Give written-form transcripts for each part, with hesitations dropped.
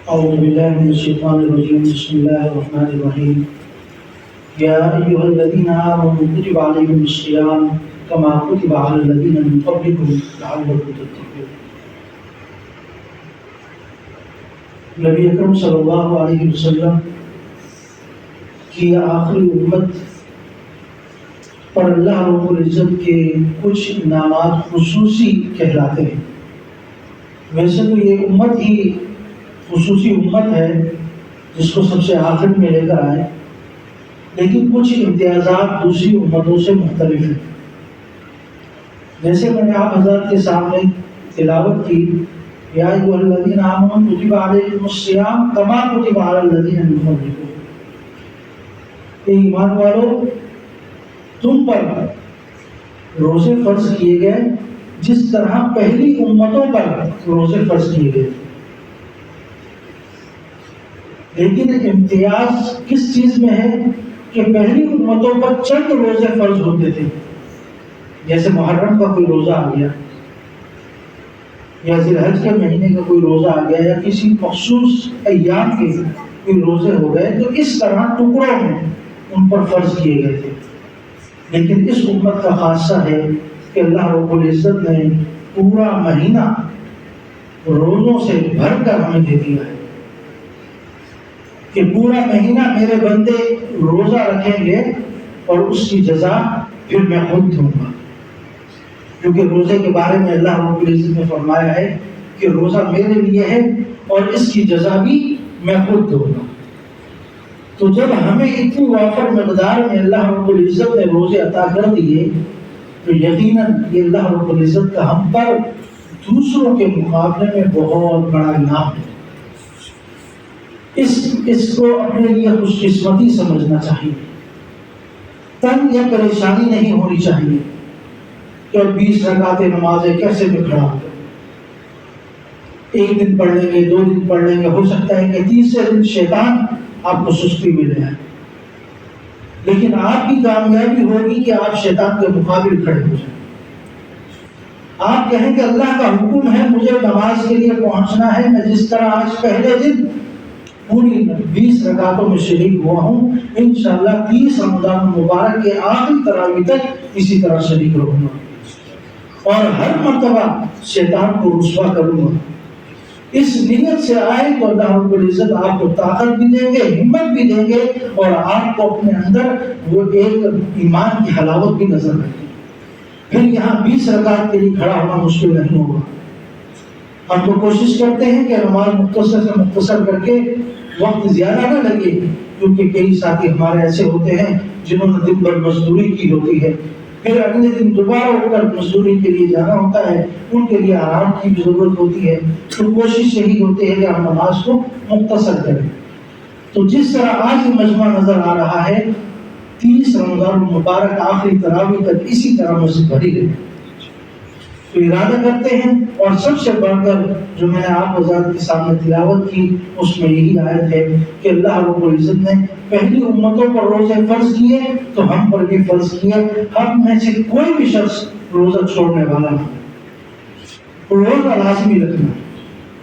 أعوذ بالله من الشيطان الرجيم. بسم الله الرحمن الرحيم. يا أيها الذين آمنوا كتب عليكم الصيام كما كتب على الذين من قبلكم لعلكم تتقون. نبی اکرم صلی اللہ علیہ وسلم کی آخری امت پر اللہ رب العزت کے کچھ انعامات خصوصی کہلاتے ہیں. ویسے تو یہ امت ہی خصوصی امت ہے جس کو سب سے آخر میں لے کر آئے، لیکن کچھ امتیازات دوسری امتوں سے مختلف ہیں. جیسے میں نے آپ حضرات کے سامنے تلاوت کی، یا ایھا الذین آمنوا کتب علیکم الصیام کما کتب علی الذین من قبلکم. ایمان والو، تم پر روزے فرض کیے گئے جس طرح پہلی امتوں پر روزے فرض کیے گئے. لیکن امتیاز کس چیز میں ہے کہ پہلی امتوں پر چند روزے فرض ہوتے تھے، جیسے محرم کا کوئی روزہ آ گیا، یا ذی الحج کے مہینے کا کوئی روزہ آ گیا، یا کسی مخصوص ایام کے کوئی روزے ہو گئے، تو اس طرح ٹکڑوں میں ان پر فرض کیے گئے تھے. لیکن اس امت کا خاصہ ہے کہ اللہ رب العزت نے پورا مہینہ روزوں سے بھر کر ہمیں دے دیا ہے کہ پورا مہینہ میرے بندے روزہ رکھیں گے اور اس کی جزا پھر میں خود دوں گا. کیونکہ روزے کے بارے میں اللہ رب العزت نے فرمایا ہے کہ روزہ میرے لیے ہے اور اس کی جزا بھی میں خود دوں گا. تو جب ہمیں اتنی وافر مقدار میں اللہ رب العزت نے روزے عطا کر دیے تو یقیناً یہ اللہ رب العزت کا ہم پر دوسروں کے مقابلے میں بہت بڑا انعام ہے. اس کو اپنے لیے خوش قسمتی سمجھنا چاہیے. تنگ یا پریشانی نہیں ہونی چاہیے کہ 20 رکعتیں نمازیں کیسے میں کھڑا ہوں، ایک دن پڑھ لیں گے، 2 دن پڑھ لیں گے، ہو سکتا ہے کہ تیسرے دن شیطان آپ کو سستی میں لے آئے. لیکن آپ کی کامیابی ہوگی کہ آپ شیطان کے مقابل کھڑے ہو جائیں. آپ کہیں کہ اللہ کا حکم ہے مجھے نماز کے لیے پہنچنا ہے، میں جس طرح آج پہلے دن پوری 20 رکعتوں میں شریک ہوا ہوں، انشاءاللہ 30 رمضان مبارک کے آخری تراویح تک اسی طرح شریک رہوں گا اور ہر مرتبہ شیطان کو رسوا کروں گا. اس نیت سے آئے تو اللہ رب العزت آپ کو طاقت بھی دیں گے، ہمت بھی دیں گے، اور آپ کو اپنے اندر وہ ایک ایمان کی حلاوت بھی نظر آئے گی. پھر یہاں 20 رکعت کے لیے کھڑا ہونا مشکل نہیں ہوگا. ہم تو کوشش کرتے ہیں کہ نماز مختصر سے مختصر کر کے وقت زیادہ نہ لگے، کیونکہ کئی ساتھی ہمارے ایسے ہوتے ہیں جنہوں نے دن بھر مزدوری کی ہوتی ہے، پھر اگلے دن دوبارہ اٹھ کر مزدوری کے لیے جانا ہوتا ہے، ان کے لیے آرام کی بھی ضرورت ہوتی ہے. تو کوشش یہی ہوتی ہے کہ ہم نماز کو مختصر کریں. تو جس طرح آج یہ مجمع نظر آ رہا ہے، 30 رمضان مبارک آخری تراویح تک اسی طرح مسجد بھری رہے. تو ارادہ کرتے ہیں، اور سب سے بڑھ کر جو میں نے آپ حضرات کے سامنے تلاوت کی اس میں یہی آیت ہے کہ اللہ رب العزت نے پہلی امتوں پر روزے فرض کیے تو ہم پر بھی فرض کیے. ہم میں سے کوئی بھی شخص روزہ چھوڑنے والا نہ، روزہ لازمی رکھنا،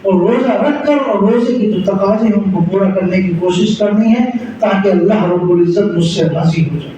اور روزہ رکھ کر اور روزے کی جو تقاضے ہم کو پورا کرنے کی کوشش کرنی ہے تاکہ اللہ رب العزت مجھ سے راضی ہو جائے.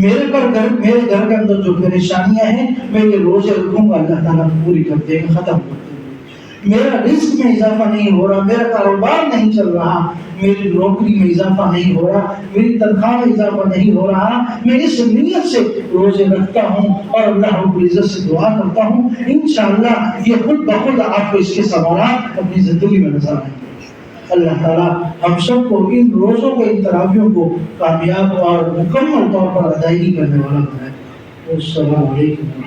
میرے گھر کے اندر جو پریشانیاں ہیں میں یہ روزے رکھوں گا، اللہ تعالیٰ پوری کر دے گا، ختم کر دے گا. میرا رزق میں اضافہ نہیں ہو رہا، میرا کاروبار نہیں چل رہا، میری نوکری میں اضافہ نہیں ہو رہا، میری تنخواہ میں اضافہ نہیں ہو رہا، میں اس نیت سے روزے رکھتا ہوں اور اللہ رب العزت سے دعا کرتا ہوں، انشاءاللہ یہ خود بخود آپ کو اس کے ثمرات اپنی زندگی میں نظر آئیں گے. اللہ تعالیٰ ہم سب کو ان روزوں کو، ان تراویحوں کو کامیاب اور مکمل طور پر ادائیگی کرنے والا بنائے. السلام علیکم.